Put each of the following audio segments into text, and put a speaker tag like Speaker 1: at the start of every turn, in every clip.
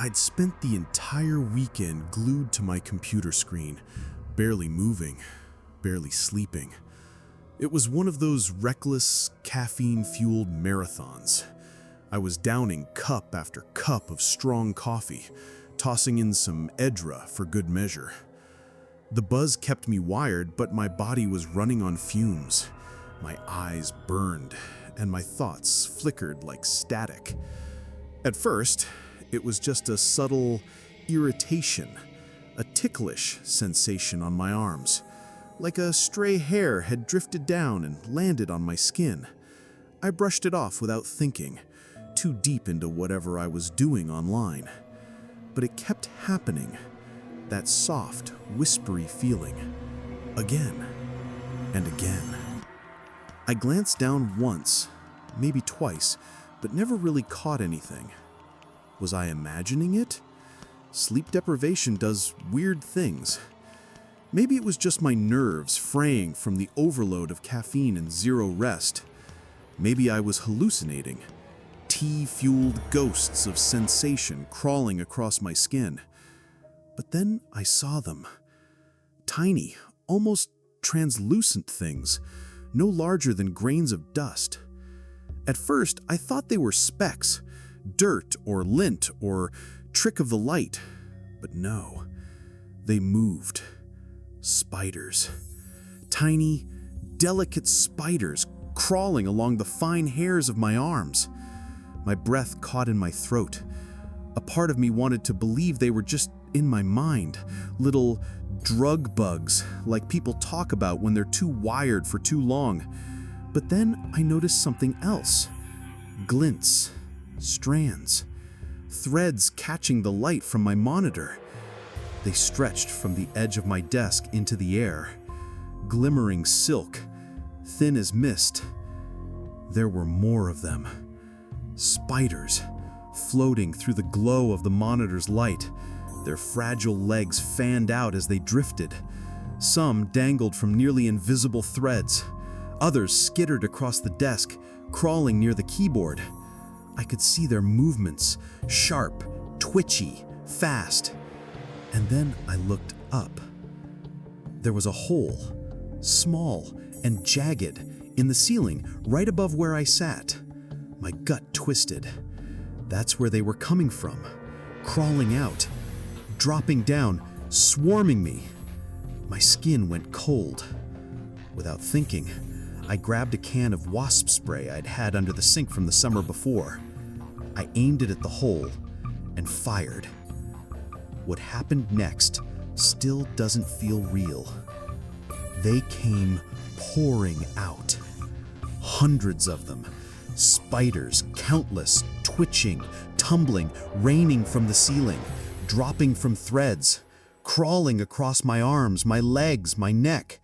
Speaker 1: I'd spent the entire weekend glued to my computer screen, barely moving, barely sleeping. It was one of those reckless, caffeine-fueled marathons. I was downing cup after cup of strong coffee, tossing in some Edra for good measure. The buzz kept me wired, but my body was running on fumes. My eyes burned, and my thoughts flickered like static. At first, it was just a subtle irritation, a ticklish sensation on my arms, like a stray hair had drifted down and landed on my skin. I brushed it off without thinking, too deep into whatever I was doing online. But it kept happening, that soft, whispery feeling, again and again. I glanced down once, maybe twice, but never really caught anything. Was I imagining it? Sleep deprivation does weird things. Maybe it was just my nerves fraying from the overload of caffeine and zero rest. Maybe I was hallucinating. Tea-fueled ghosts of sensation crawling across my skin. But then I saw them. Tiny, almost translucent things, no larger than grains of dust. At first, I thought they were specks, dirt or lint or trick of the light. But no, they moved. Spiders. Tiny, delicate spiders crawling along the fine hairs of my arms. My breath caught in my throat. A part of me wanted to believe they were just in my mind, little drug bugs like people talk about when they're too wired for too long. But then I noticed something else. Glints, strands, threads catching the light from my monitor. They stretched from the edge of my desk into the air, glimmering silk, thin as mist. There were more of them. Spiders, floating through the glow of the monitor's light, their fragile legs fanned out as they drifted. Some dangled from nearly invisible threads. Others skittered across the desk, crawling near the keyboard. I could see their movements, sharp, twitchy, fast. And then I looked up. There was a hole, small and jagged, in the ceiling right above where I sat. My gut twisted. That's where they were coming from, crawling out, dropping down, swarming me. My skin went cold. Without thinking, I grabbed a can of wasp spray I'd had under the sink from the summer before. I aimed it at the hole and fired. What happened next still doesn't feel real. They came pouring out. Hundreds of them. Spiders, countless, twitching, tumbling, raining from the ceiling, dropping from threads, crawling across my arms, my legs, my neck.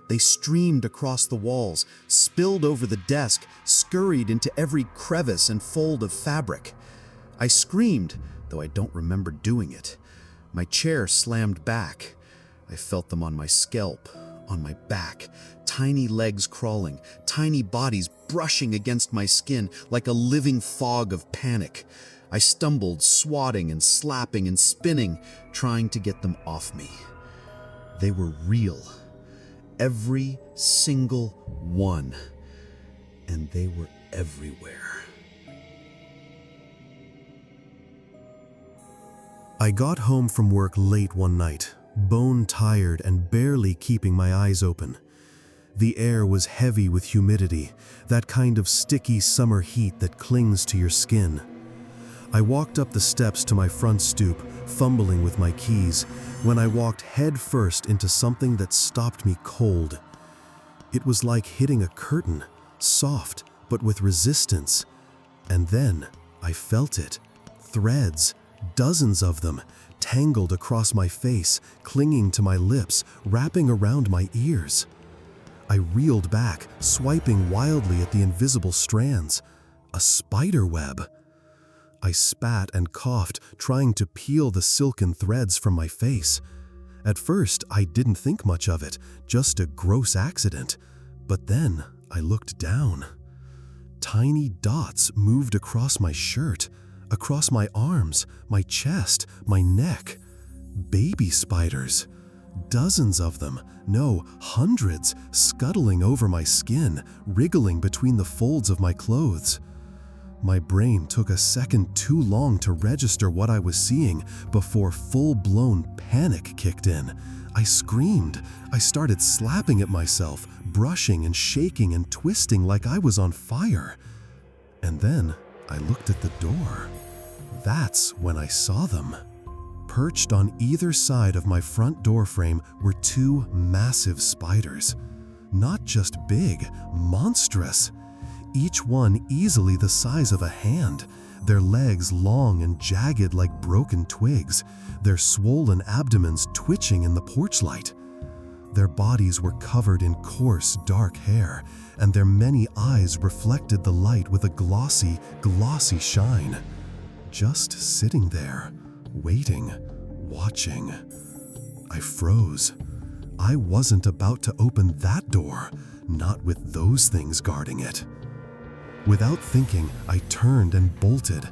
Speaker 1: They streamed across the walls, spilled over the desk, scurried into every crevice and fold of fabric. I screamed, though I don't remember doing it. My chair slammed back. I felt them on my scalp, on my back, tiny legs crawling, tiny bodies brushing against my skin like a living fog of panic. I stumbled, swatting and slapping and spinning, trying to get them off me. They were real. Every single one. And they were everywhere. I got home from work late one night, bone-tired and barely keeping my eyes open. The air was heavy with humidity, that kind of sticky summer heat that clings to your skin. I walked up the steps to my front stoop, fumbling with my keys, when I walked head first into something that stopped me cold. It was like hitting a curtain, soft but with resistance. And then I felt it. Threads, dozens of them, tangled across my face, clinging to my lips, wrapping around my ears. I reeled back, swiping wildly at the invisible strands. A spider web. I spat and coughed, trying to peel the silken threads from my face. At first, I didn't think much of it, just a gross accident. But then I looked down. Tiny dots moved across my shirt, across my arms, my chest, my neck. Baby spiders. Dozens of them, no, hundreds, scuttling over my skin, wriggling between the folds of my clothes. My brain took a second too long to register what I was seeing before full-blown panic kicked in. I screamed. I started slapping at myself, brushing and shaking and twisting like I was on fire. And then I looked at the door. That's when I saw them. Perched on either side of my front door frame were two massive spiders. Not just big, monstrous. Each one easily the size of a hand, their legs long and jagged like broken twigs, their swollen abdomens twitching in the porch light. Their bodies were covered in coarse, dark hair, and their many eyes reflected the light with a glossy, glossy shine. Just sitting there, waiting, watching. I froze. I wasn't about to open that door, not with those things guarding it. Without thinking, I turned and bolted.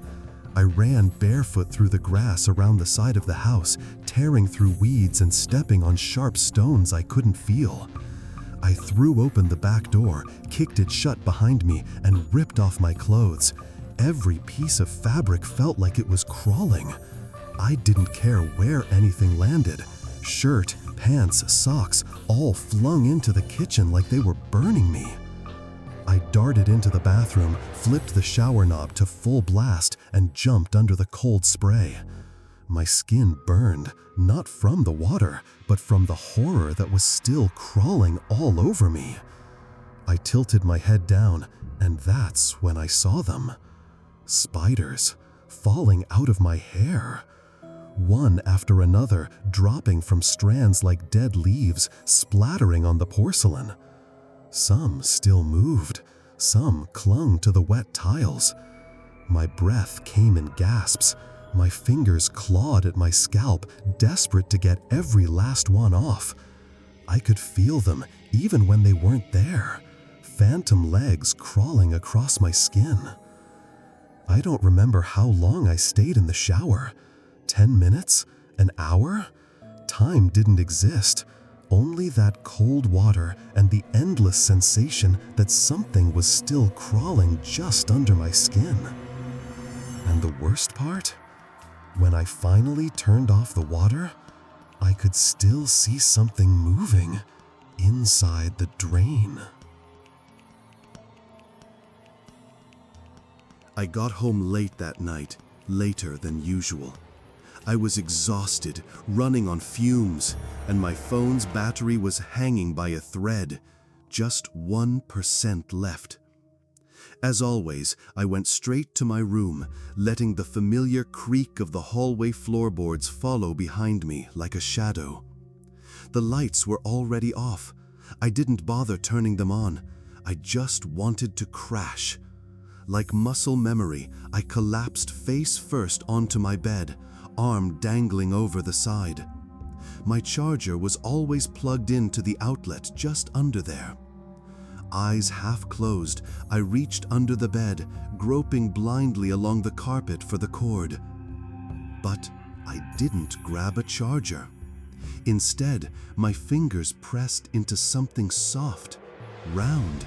Speaker 1: I ran barefoot through the grass around the side of the house, tearing through weeds and stepping on sharp stones I couldn't feel. I threw open the back door, kicked it shut behind me, and ripped off my clothes. Every piece of fabric felt like it was crawling. I didn't care where anything landed. Shirt, pants, socks, all flung into the kitchen like they were burning me. I darted into the bathroom, flipped the shower knob to full blast, and jumped under the cold spray. My skin burned, not from the water, but from the horror that was still crawling all over me. I tilted my head down, and that's when I saw them. Spiders, falling out of my hair. One after another, dropping from strands like dead leaves, splattering on the porcelain. Some still moved, some clung to the wet tiles. My breath came in gasps. My fingers clawed at my scalp, desperate to get every last one off. I could feel them even when they weren't there, phantom legs crawling across my skin. I don't remember how long I stayed in the shower. 10 minutes? An hour? Time didn't exist. Only that cold water and the endless sensation that something was still crawling just under my skin. And the worst part? When I finally turned off the water, I could still see something moving inside the drain. I got home late that night, later than usual. I was exhausted, running on fumes, and my phone's battery was hanging by a thread, just 1% left. As always, I went straight to my room, letting the familiar creak of the hallway floorboards follow behind me like a shadow. The lights were already off. I didn't bother turning them on. I just wanted to crash. Like muscle memory, I collapsed face first onto my bed, arm dangling over the side. My charger was always plugged into the outlet just under there. Eyes half closed, I reached under the bed, groping blindly along the carpet for the cord. But I didn't grab a charger. Instead, my fingers pressed into something soft, round,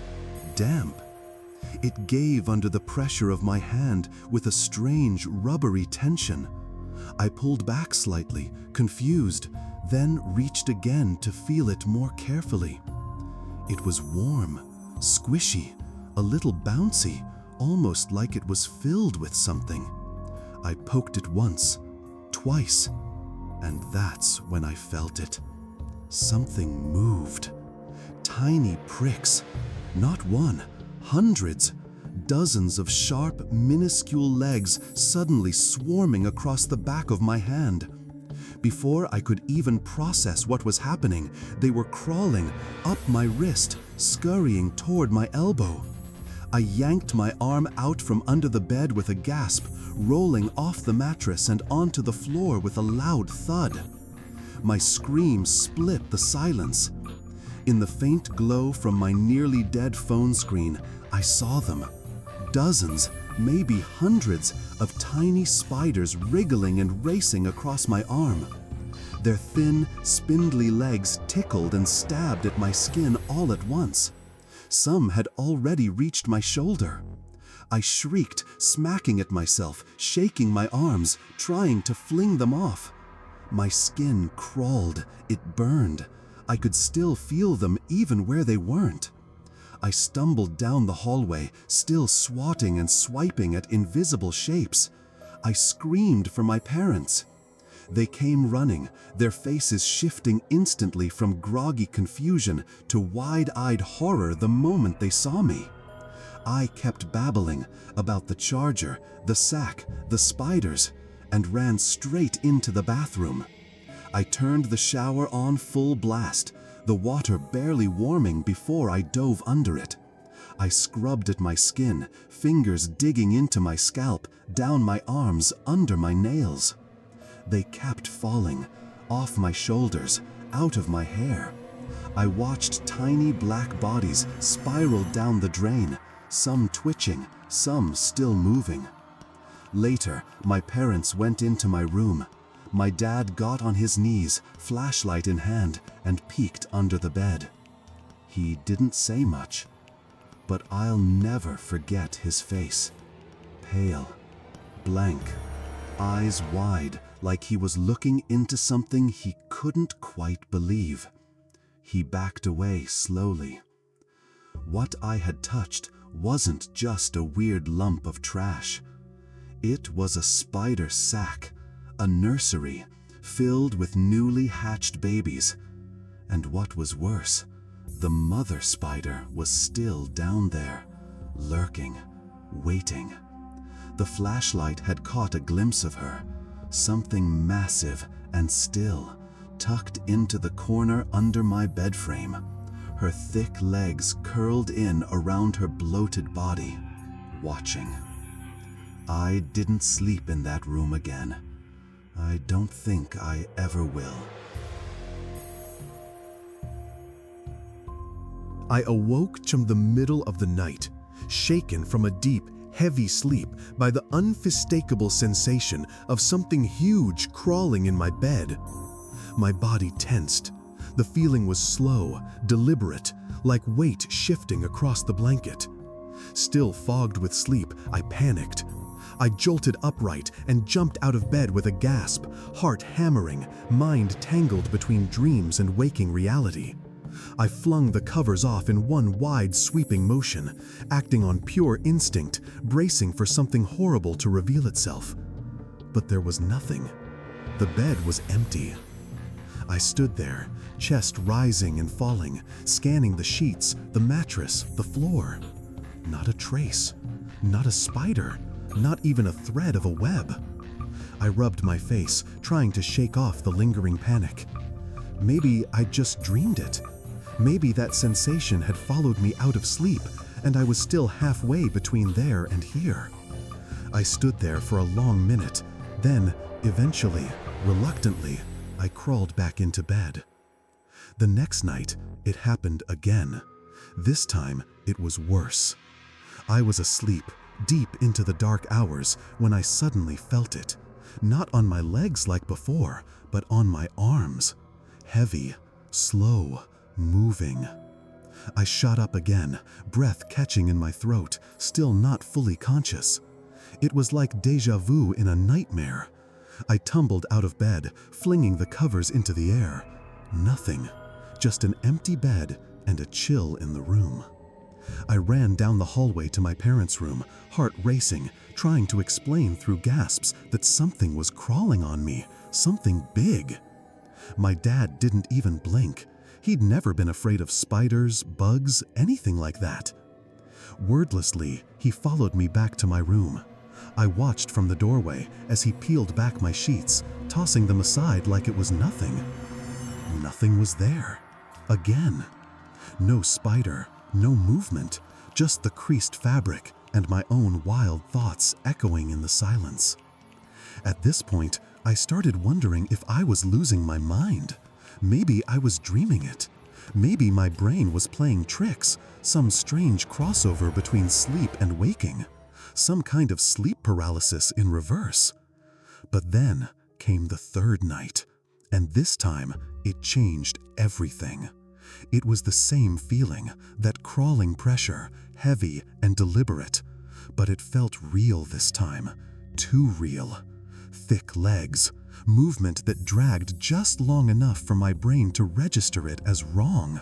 Speaker 1: damp. It gave under the pressure of my hand with a strange, rubbery tension. I pulled back slightly, confused, then reached again to feel it more carefully. It was warm, squishy, a little bouncy, almost like it was filled with something. I poked it once, twice, and that's when I felt it. Something moved. Tiny pricks, not one, hundreds. Dozens of sharp, minuscule legs suddenly swarming across the back of my hand. Before I could even process what was happening, they were crawling up my wrist, scurrying toward my elbow. I yanked my arm out from under the bed with a gasp, rolling off the mattress and onto the floor with a loud thud. My scream split the silence. In the faint glow from my nearly dead phone screen, I saw them. Dozens,
Speaker 2: maybe hundreds of tiny spiders wriggling and racing across my arm. Their thin, spindly legs tickled and stabbed at my skin all at once. Some had already reached my shoulder. I shrieked, smacking at myself, shaking my arms, trying to fling them off. My skin crawled, it burned. I could still feel them even where they weren't. I stumbled down the hallway, still swatting and swiping at invisible shapes. I screamed for my parents. They came running, their faces shifting instantly from groggy confusion to wide-eyed horror the moment they saw me. I kept babbling about the charger, the sack, the spiders, and ran straight into the bathroom. I turned the shower on full blast, the water barely warming before I dove under it. I scrubbed at my skin, fingers digging into my scalp, down my arms, under my nails. They kept falling, off my shoulders, out of my hair. I watched tiny black bodies spiral down the drain, some twitching, some still moving. Later, my parents went into my room. My dad got on his knees, flashlight in hand, and peeked under the bed. He didn't say much, but I'll never forget his face. Pale, blank, eyes wide, like he was looking into something he couldn't quite believe. He backed away slowly. What I had touched wasn't just a weird lump of trash. It was a spider sack, a nursery filled with newly hatched babies. And what was worse, the mother spider was still down there, lurking, waiting. The flashlight had caught a glimpse of her, something massive and still, tucked into the corner under my bed frame, her thick legs curled in around her bloated body, watching. I didn't sleep in that room again. I don't think I ever will.
Speaker 1: I awoke from the middle of the night, shaken from a deep, heavy sleep by the unmistakable sensation of something huge crawling in my bed. My body tensed. The feeling was slow, deliberate, like weight shifting across the blanket. Still fogged with sleep, I panicked. I jolted upright and jumped out of bed with a gasp, heart hammering, mind tangled between dreams and waking reality. I flung the covers off in one wide, sweeping motion, acting on pure instinct, bracing for something horrible to reveal itself. But there was nothing. The bed was empty. I stood there, chest rising and falling, scanning the sheets, the mattress, the floor. Not a trace, not a spider, not even a thread of a web. I rubbed my face, trying to shake off the lingering panic. Maybe I'd just dreamed it. Maybe that sensation had followed me out of sleep, and I was still halfway between there and here. I stood there for a long minute, then, eventually, reluctantly, I crawled back into bed. The next night, it happened again. This time, it was worse. I was asleep, deep into the dark hours, when I suddenly felt it. Not on my legs like before, but on my arms. Heavy, slow, moving. I shot up again, breath catching in my throat, still not fully conscious. It was like déjà vu in a nightmare. I tumbled out of bed, flinging the covers into the air. Nothing, just an empty bed and a chill in the room. I ran down the hallway to my parents' room, heart racing, trying to explain through gasps that something was crawling on me, something big. My dad didn't even blink. He'd never been afraid of spiders, bugs, anything like that. Wordlessly, he followed me back to my room. I watched from the doorway as he peeled back my sheets, tossing them aside like it was nothing. Nothing was there. Again. No spider, no movement, just the creased fabric and my own wild thoughts echoing in the silence. At this point, I started wondering if I was losing my mind. Maybe I was dreaming it. Maybe my brain was playing tricks, some strange crossover between sleep and waking.
Speaker 2: some kind of sleep paralysis in reverse. But then came the third night, and this time it changed everything. It was the same feeling, that crawling pressure, heavy and deliberate, but it felt real this time, too real. Thick legs, movement that dragged just long enough for my brain to register it as wrong.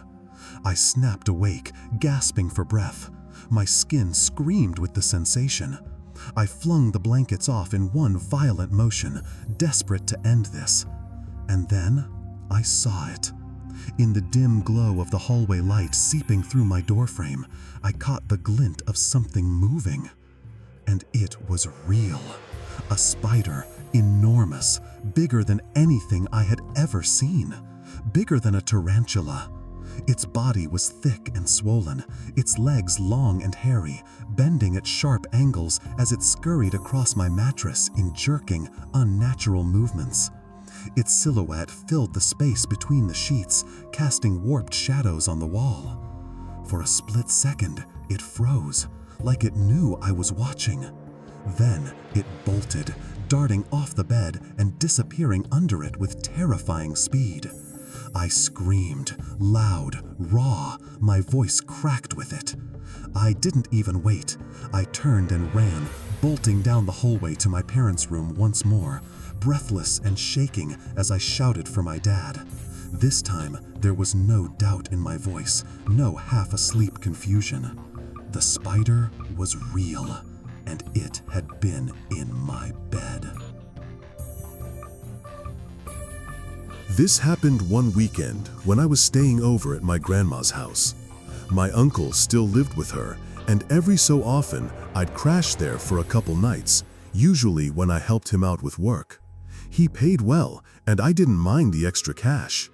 Speaker 2: I snapped awake, gasping for breath. My skin screamed with the sensation. I flung the blankets off in one violent motion, desperate to end this. And then I saw it. In the dim glow of the hallway light seeping through my doorframe, I caught the glint of something moving. And it was real. A spider, enormous, bigger than anything I had ever seen. Bigger than a tarantula. Its body was thick and swollen, its legs long and hairy, bending at sharp angles as it scurried across my mattress in jerking, unnatural movements. Its silhouette filled the space between the sheets, casting warped shadows on the wall. For a split second, it froze, like it knew I was watching. Then it bolted, darting off the bed and disappearing under it with terrifying speed. I screamed, loud, raw, my voice cracked with it. I didn't even wait. I turned and ran, bolting down the hallway to my parents' room once more, breathless and shaking as I shouted for my dad. This time, there was no doubt in my voice, no half-asleep confusion. The spider was real, and it had been in my bed.
Speaker 1: This happened one weekend when I was staying over at my grandma's house. My uncle still lived with her, and every so often I'd crash there for a couple nights, usually when I helped him out with work. He paid well, and I didn't mind the extra cash.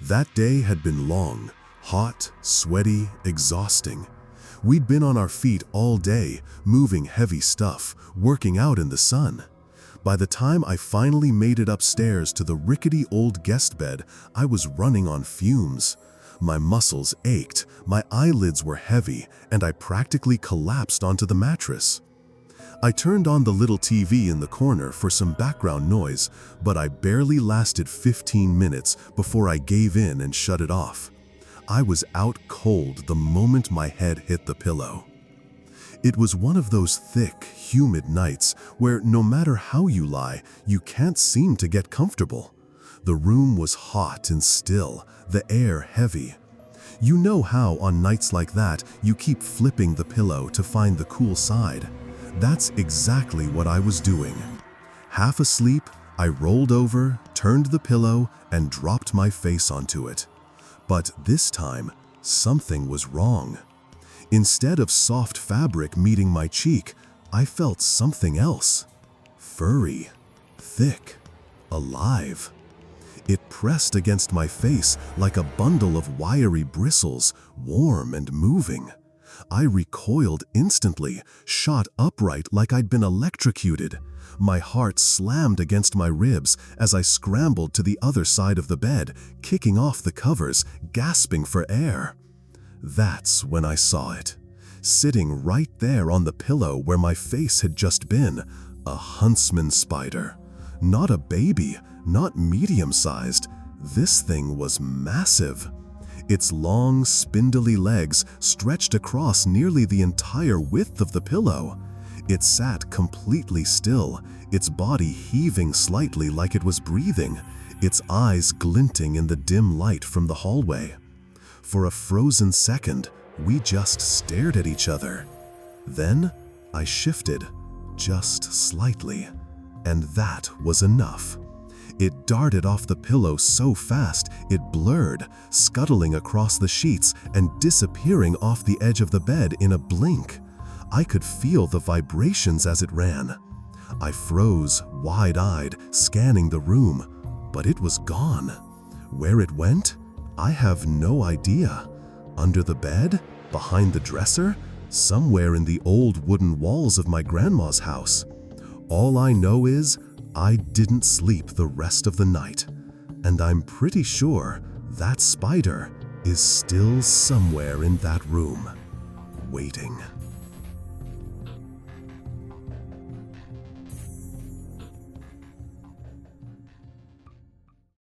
Speaker 1: That day had been long, hot, sweaty, exhausting. We'd been on our feet all day, moving heavy stuff, working out in the sun. By the time I finally made it upstairs to the rickety old guest bed, I was running on fumes. My muscles ached, my eyelids were heavy, and I practically collapsed onto the mattress. I turned on the little TV in the corner for some background noise, but I barely lasted 15 minutes before I gave in and shut it off. I was out cold the moment my head hit the pillow. It was one of those thick, humid nights where no matter how you lie, you can't seem to get comfortable. The room was hot and still, the air heavy. You know how on nights like that you keep flipping the pillow to find the cool side. That's exactly what I was doing. Half asleep, I rolled over, turned the pillow, and dropped my face onto it. But this time, something was wrong. Instead of soft fabric meeting my cheek, I felt something else. Furry, thick, alive. It pressed against my face like a bundle of wiry bristles, warm and moving. I recoiled instantly, shot upright like I'd been electrocuted. My heart slammed against my ribs as I scrambled to the other side of the bed, kicking off the covers, gasping for air. That's when I saw it. Sitting right there on the pillow where my face had just been, a huntsman spider. Not a baby, not medium-sized. This thing was massive. Its long, spindly legs stretched across nearly the entire width of the pillow. It sat completely still, its body heaving slightly like it was breathing, its eyes glinting in the dim light from the hallway. For a frozen second, we just stared at each other. Then I shifted, just slightly, and that was enough. It darted off the pillow so fast it blurred, scuttling across the sheets and disappearing off the edge of the bed in a blink. I could feel the vibrations as it ran. I froze, wide-eyed, scanning the room, but it was gone. Where it went? I have no idea. Under the bed? Behind the dresser? Somewhere in the old wooden walls of my grandma's house. All I know is I didn't sleep the rest of the night, and I'm pretty sure that spider is still somewhere in that room, waiting.